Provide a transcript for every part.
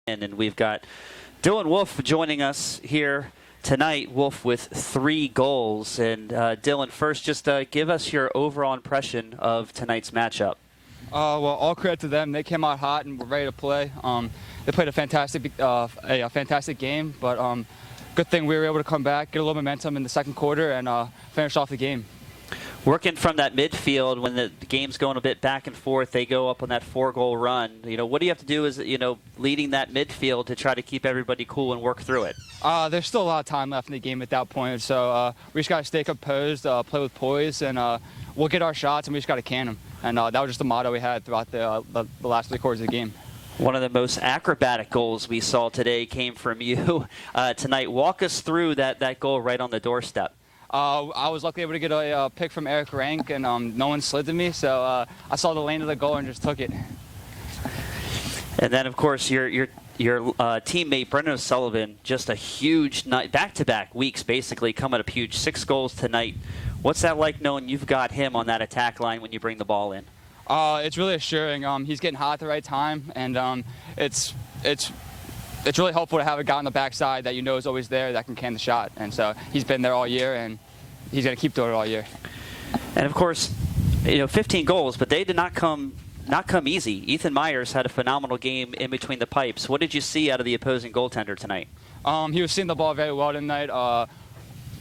And we've got Dylan Wolf joining us here tonight. Wolf with 3 goals. And Dylan, first, just give us your overall impression of tonight's matchup. Well, all credit to them. They came out hot and were ready to play. They played a fantastic game, but good thing we were able to come back, get a little momentum in the second quarter, and finish off the game. Working from that midfield, when the game's going a bit back and forth, they go up on that 4-goal run. What do you have to do as, leading that midfield to try to keep everybody cool and work through it? There's still a lot of time left in the game at that point, so we just got to stay composed, play with poise, and we'll get our shots, and we just got to can them. And that was just the motto we had throughout the last 3 quarters of the game. One of the most acrobatic goals we saw today came from you tonight. Walk us through that goal right on the doorstep. I was lucky able to get a pick from Eric Rank, and no one slid to me, so I saw the lane of the goal and just took it. And then, of course, your teammate Brendan O'Sullivan, just a huge night, back-to-back weeks basically, coming up huge, 6 goals tonight. What's that like knowing you've got him on that attack line when you bring the ball in? It's really assuring. He's getting hot at the right time, and it's really helpful to have a guy on the backside that is always there that can can the shot. And so he's been there all year, and he's going to keep doing it all year. And of course, 15 goals, but they did not come easy. Ethan Myers had a phenomenal game in between the pipes. What did you see out of the opposing goaltender tonight? He was seeing the ball very well tonight.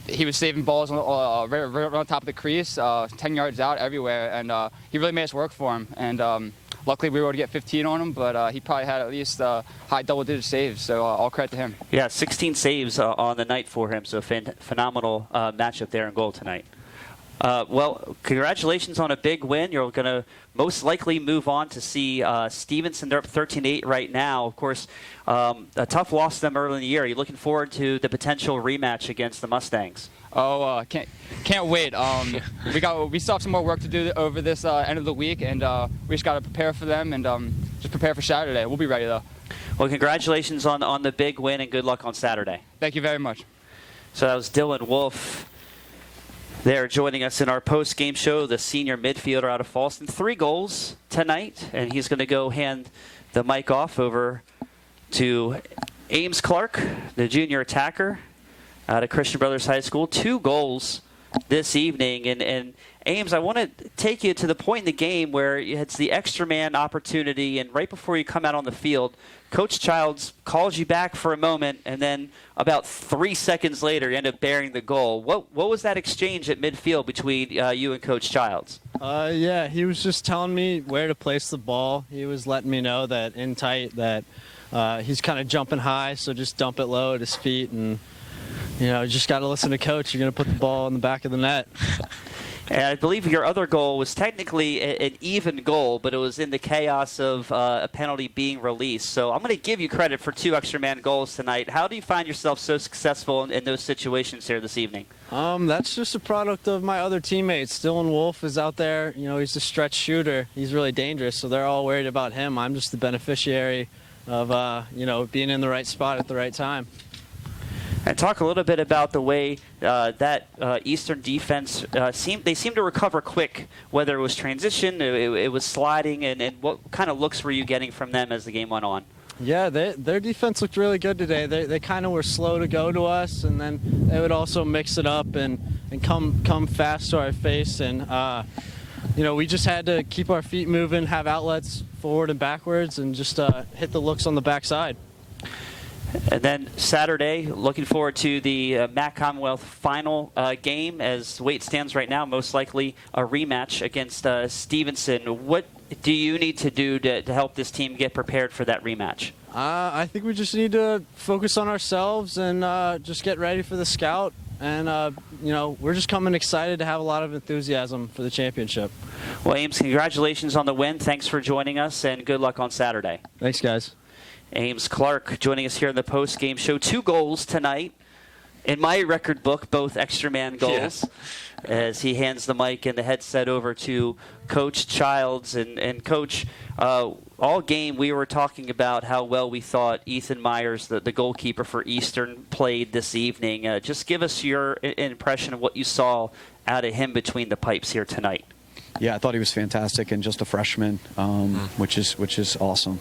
He was saving balls right on top of the crease, 10 yards out everywhere, and he really made us work for him. And luckily, we were able to get 15 on him, but he probably had at least high double-digit saves, so all credit to him. Yeah, 16 saves on the night for him, so phenomenal matchup there in goal tonight. Well, congratulations on a big win. You're going to most likely move on to see Stevenson. They're up 13-8 right now. Of course, a tough loss to them early in the year. Are you looking forward to the potential rematch against the Mustangs? Oh, can't wait. We still have some more work to do over this end of the week, and we just got to prepare for them and just prepare for Saturday. We'll be ready, though. Well, congratulations on the big win, and good luck on Saturday. Thank you very much. So that was Dylan Wolf. They're joining us in our post-game show, the senior midfielder out of Falston. 3 goals tonight, and he's going to go hand the mic off over to Ames Clark, the junior attacker out of Christian Brothers High School. 2 goals this evening. And Ames, I want to take you to the point in the game where it's the extra man opportunity, and right before you come out on the field, Coach Childs calls you back for a moment, and then about 3 seconds later, you end up bearing the goal. What was that exchange at midfield between you and Coach Childs? Yeah, he was just telling me where to place the ball. He was letting me know that in tight that he's kind of jumping high, so just dump it low at his feet, and you just got to listen to Coach. You're going to put the ball in the back of the net. And I believe your other goal was technically an even goal, but it was in the chaos of a penalty being released. So I'm going to give you credit for 2 extra man goals tonight. How do you find yourself so successful in those situations here this evening? That's just a product of my other teammates. Dylan Wolf is out there. He's a stretch shooter. He's really dangerous, so they're all worried about him. I'm just the beneficiary of, being in the right spot at the right time. And talk a little bit about the way that Eastern defense seemed to recover quick, whether it was transition, it was sliding, and what kind of looks were you getting from them as the game went on? Yeah, their defense looked really good today. They kind of were slow to go to us, and then they would also mix it up and come fast to our face. And we just had to keep our feet moving, have outlets forward and backwards, and just hit the looks on the backside. And then Saturday, looking forward to the MAC Commonwealth final game. As weight stands right now, most likely a rematch against Stevenson. What do you need to do to help this team get prepared for that rematch? I think we just need to focus on ourselves and just get ready for the scout. And, we're just coming excited to have a lot of enthusiasm for the championship. Well, Ames, congratulations on the win. Thanks for joining us, and good luck on Saturday. Thanks, guys. Ames Clark joining us here in the post-game show. 2 goals tonight. In my record book, both extra man goals. Yeah. As he hands the mic and the headset over to Coach Childs. And Coach, all game we were talking about how well we thought Ethan Myers, the goalkeeper for Eastern, played this evening. Just give us your impression of what you saw out of him between the pipes here tonight. Yeah, I thought he was fantastic and just a freshman, which is awesome.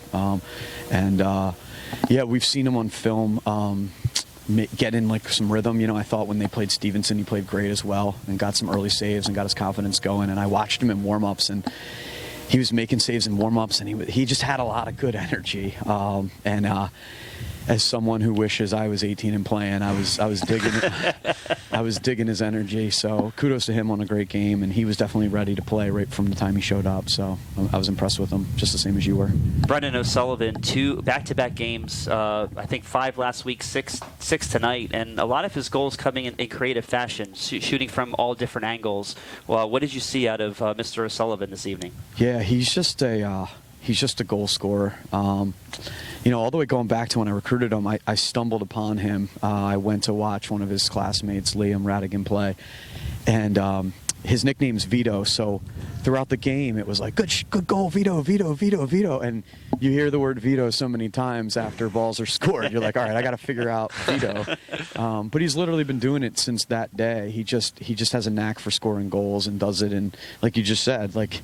Yeah, we've seen him on film get in like some rhythm. I thought when they played Stevenson, he played great as well and got some early saves and got his confidence going. And I watched him in warm-ups, and he was making saves in warm-ups, and he just had a lot of good energy. As someone who wishes I was 18 and playing, I was digging it. I was digging his energy. So kudos to him on a great game, and he was definitely ready to play right from the time he showed up. So I was impressed with him, just the same as you were. Brendan O'Sullivan, 2 back-to-back games. I think 5 last week, 6 tonight, and a lot of his goals coming in creative fashion, shooting from all different angles. Well, what did you see out of Mr. O'Sullivan this evening? Yeah, he's just a goal scorer. All the way going back to when I recruited him, I stumbled upon him. I went to watch one of his classmates, Liam Radigan, play, and his nickname's Vito. So throughout the game, it was like, good goal, Vito, Vito, Vito, Vito. And you hear the word Vito so many times after balls are scored. You're like, all right, I got to figure out Vito. But he's literally been doing it since that day. He just has a knack for scoring goals and does it in, like you just said, like,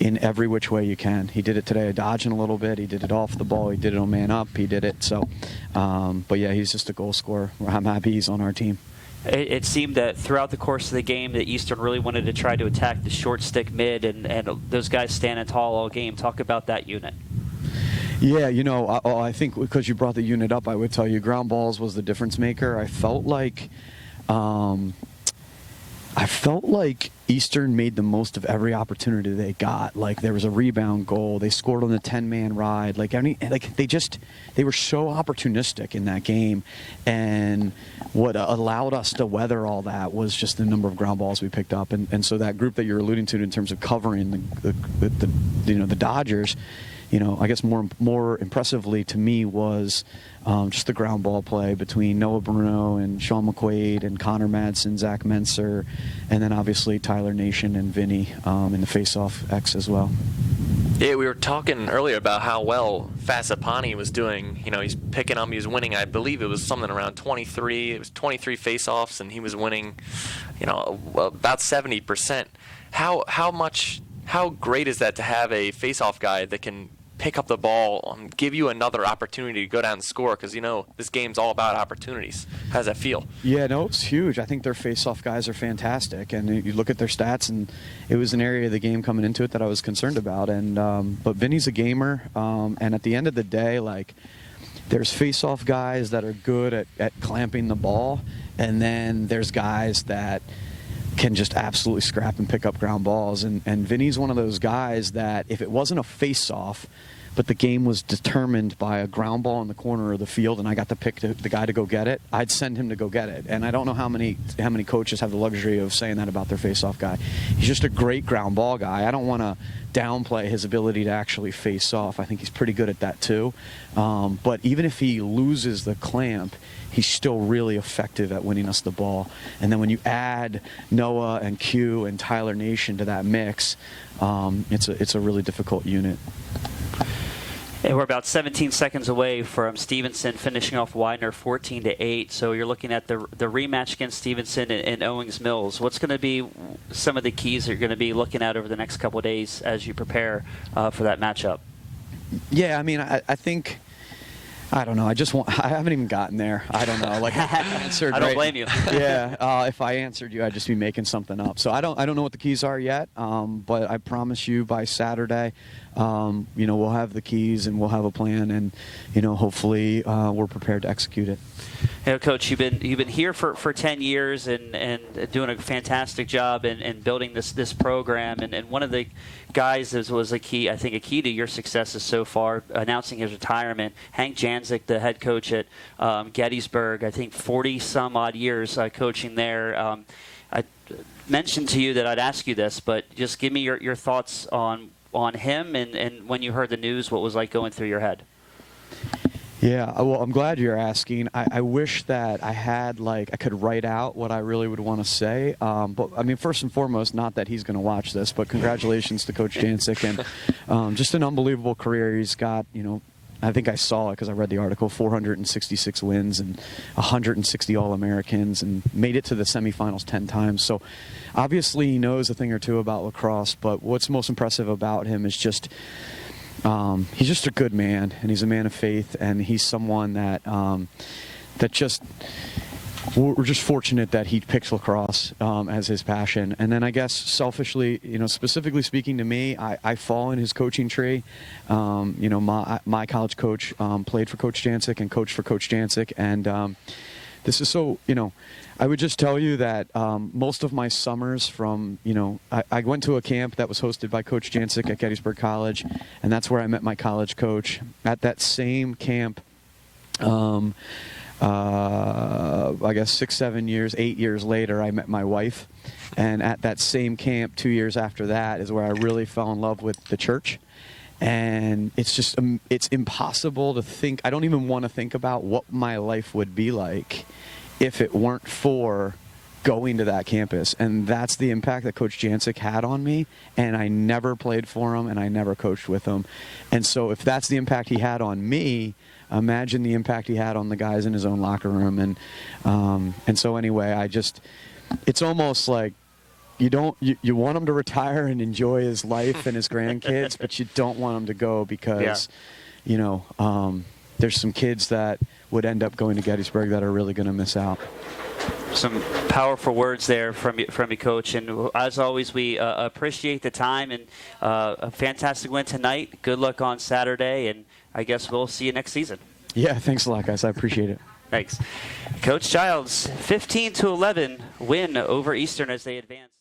in every which way you can. He did it today, dodging a little bit. He did it off the ball. He did it on man up. He did it. So, but yeah, he's just a goal scorer. I'm happy he's on our team. It seemed that throughout the course of the game that Eastern really wanted to try to attack the short stick mid, and those guys standing tall all game. Talk about that unit. Yeah, I think because you brought the unit up, I would tell you ground balls was the difference maker. I felt like Eastern made the most of every opportunity they got. Like, there was a rebound goal. They scored on the 10-man ride. They were so opportunistic in that game. And what allowed us to weather all that was just the number of ground balls we picked up. And so that group that you're alluding to in terms of covering the Dodgers, I guess more impressively to me was just the ground ball play between Noah Bruno and Sean McQuaid and Connor Madsen, Zach Menser, and then obviously Tyler Nation and Vinny in the face-off X as well. Yeah, we were talking earlier about how well Fasapani was doing. He's picking up, he was winning, I believe it was something around 23. It was 23 face-offs, and he was winning, about 70%. How great is that to have a face-off guy that can pick up the ball, give you another opportunity to go down and score, because this game's all about opportunities. How does that feel? Yeah, no, it's huge. I think their face-off guys are fantastic, and you look at their stats, and it was an area of the game coming into it that I was concerned about. And but Vinny's a gamer, and at the end of the day, like, there's face-off guys that are good at clamping the ball, and then there's guys that can just absolutely scrap and pick up ground balls. And Vinny's one of those guys that if it wasn't a face-off, but the game was determined by a ground ball in the corner of the field and I got to pick the guy to go get it, I'd send him to go get it. And I don't know how many coaches have the luxury of saying that about their face-off guy. He's just a great ground ball guy. I don't want to downplay his ability to actually face off. I think he's pretty good at that too. But even if he loses the clamp, he's still really effective at winning us the ball. And then when you add Noah and Q and Tyler Nation to that mix, it's a really difficult unit. And we're about 17 seconds away from Stevenson finishing off Widener 14-8. So you're looking at the rematch against Stevenson and Owings Mills. What's going to be some of the keys that you're going to be looking at over the next couple of days as you prepare for that matchup? Yeah, I mean, I think, I don't know. I haven't even gotten there. I don't know. Like, I answered. I don't blame you. Yeah. If I answered you, I'd just be making something up. So I don't know what the keys are yet. But I promise you by Saturday, we'll have the keys and we'll have a plan, and hopefully we're prepared to execute it. Coach, you've been here for 10 years and doing a fantastic job in building this program. And one of the guys that was a key to your successes so far, announcing his retirement, Hank Janzik, the head coach at Gettysburg, I think 40 some odd years coaching there. I mentioned to you that I'd ask you this, but just give me your thoughts on him and when you heard the news, what was like going through your head? Yeah, well, I'm glad you're asking. I wish that I had, I could write out what I really would want to say. But, I mean, first and foremost, not that he's going to watch this, but congratulations to Coach Janzik. And just an unbelievable career. He's got, I think I saw it because I read the article, 466 wins and 160 All-Americans, and made it to the semifinals 10 times. So, obviously, he knows a thing or two about lacrosse, but what's most impressive about him is just he's just a good man, and he's a man of faith, and he's someone that that just we're just fortunate that he picks lacrosse as his passion. And then I guess selfishly, specifically speaking to me, I fall in his coaching tree. My college coach played for Coach Jancic and coached for Coach Jancic, and this is so, I would just tell you that most of my summers from, I went to a camp that was hosted by Coach Jancic at Gettysburg College, and that's where I met my college coach. At that same camp, I guess 6, 7 years, 8 years later, I met my wife. And at that same camp, 2 years after that, is where I really fell in love with the church. And it's just, it's impossible to think, I don't even want to think about what my life would be like if it weren't for going to that campus. And that's the impact that Coach Jancic had on me. And I never played for him, and I never coached with him. And so if that's the impact he had on me, imagine the impact he had on the guys in his own locker room. And so anyway, it's almost like you want him to retire and enjoy his life and his grandkids, but you don't want him to go because, there's some kids that would end up going to Gettysburg that are really going to miss out. Some powerful words there from you, Coach. And as always, we appreciate the time, and a fantastic win tonight. Good luck on Saturday, and I guess we'll see you next season. Yeah, thanks a lot, guys. I appreciate it. Thanks. Coach Childs, 15-11 win over Eastern as they advance.